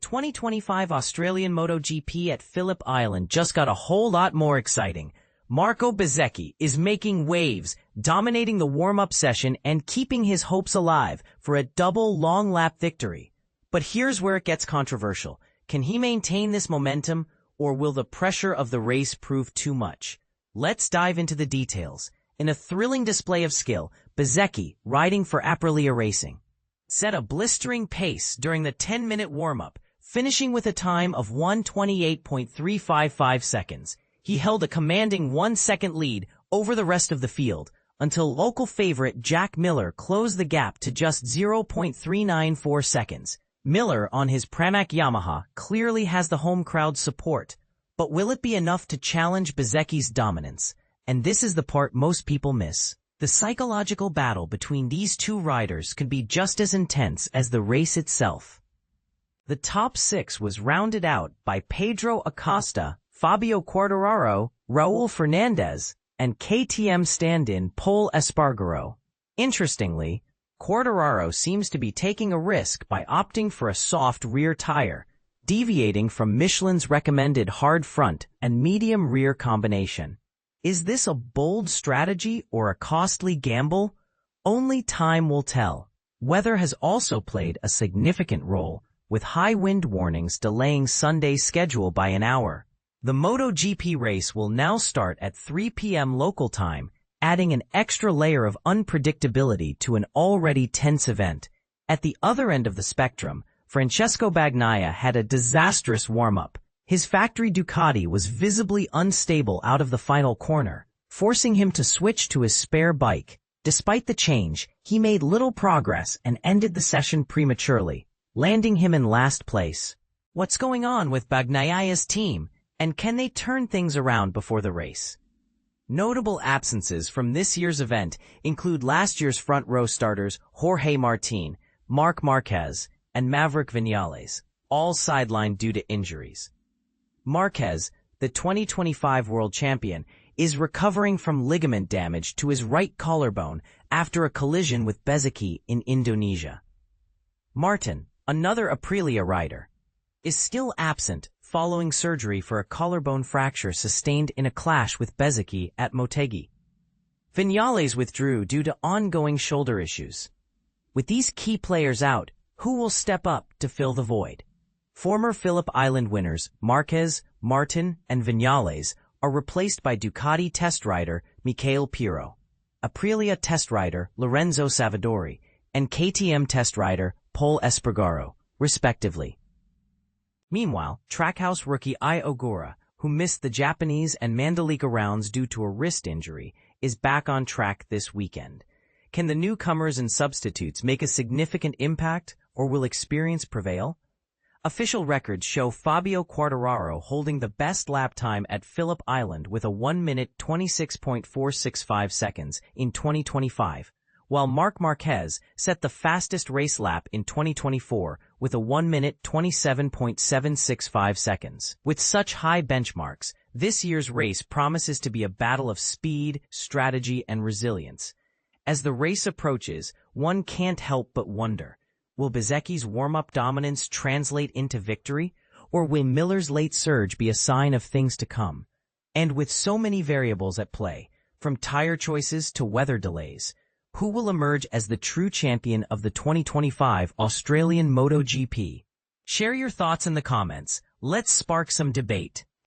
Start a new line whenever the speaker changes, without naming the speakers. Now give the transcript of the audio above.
2025 Australian MotoGP at Phillip Island just got a whole lot more exciting. Marco Bezzecchi is making waves, dominating the warm-up session and keeping his hopes alive for a double long-lap victory. But here's where it gets controversial. Can he maintain this momentum, or will the pressure of the race prove too much? Let's dive into the details. In a thrilling display of skill, Bezzecchi, riding for Aprilia Racing, set a blistering pace during the 10-minute warm-up, finishing with a time of 1:28.355 seconds. He held a commanding 1-second lead over the rest of the field until local favorite Jack Miller closed the gap to just 0.394 seconds. Miller on his Pramac Yamaha clearly has the home crowd's support, but will it be enough to challenge Bezzecchi's dominance? And this is the part most people miss. The psychological battle between these two riders could be just as intense as the race itself. The top six was rounded out by Pedro Acosta, Fabio Quartararo, Raul Fernandez, and KTM stand-in Pol Espargaro. Interestingly, Quartararo seems to be taking a risk by opting for a soft rear tire, deviating from Michelin's recommended hard front and medium rear combination. Is this a bold strategy or a costly gamble? Only time will tell. Weather has also played a significant role, with high wind warnings delaying Sunday's schedule by an hour. The MotoGP race will now start at 3 p.m. local time, adding an extra layer of unpredictability to an already tense event. At the other end of the spectrum, Francesco Bagnaia had a disastrous warm-up. His factory Ducati was visibly unstable out of the final corner, forcing him to switch to his spare bike. Despite the change, he made little progress and ended the session prematurely, landing him in last place. What's going on with Bagnaia's team, and can they turn things around before the race? Notable absences from this year's event include last year's front-row starters Jorge Martin, Marc Marquez, and Maverick Viñales, all sidelined due to injuries. Marquez, the 2025 world champion, is recovering from ligament damage to his right collarbone after a collision with Bezzecchi in Indonesia. Martin, another Aprilia rider, is still absent following surgery for a collarbone fracture sustained in a clash with Bezzecchi at Motegi. Viñales withdrew due to ongoing shoulder issues. With these key players out, who will step up to fill the void? Former Phillip Island winners Marquez, Martin, and Viñales are replaced by Ducati test rider Michele Pirro, Aprilia test rider Lorenzo Savadori, and KTM test rider Pol Espargaro, respectively. Meanwhile, Trackhouse rookie Ai Ogura, who missed the Japanese and Mandalika rounds due to a wrist injury, is back on track this weekend. Can the newcomers and substitutes make a significant impact, or will experience prevail? Official records show Fabio Quartararo holding the best lap time at Phillip Island with a 1-minute 26.465 seconds in 2025, while Marc Marquez set the fastest race lap in 2024 with a 1-minute 27.765 seconds. With such high benchmarks, this year's race promises to be a battle of speed, strategy, and resilience. As the race approaches, one can't help but wonder, will Bezzecchi's warm-up dominance translate into victory, or will Miller's late surge be a sign of things to come? And with so many variables at play, from tire choices to weather delays, who will emerge as the true champion of the 2025 Australian MotoGP? Share your thoughts in the comments. Let's spark some debate.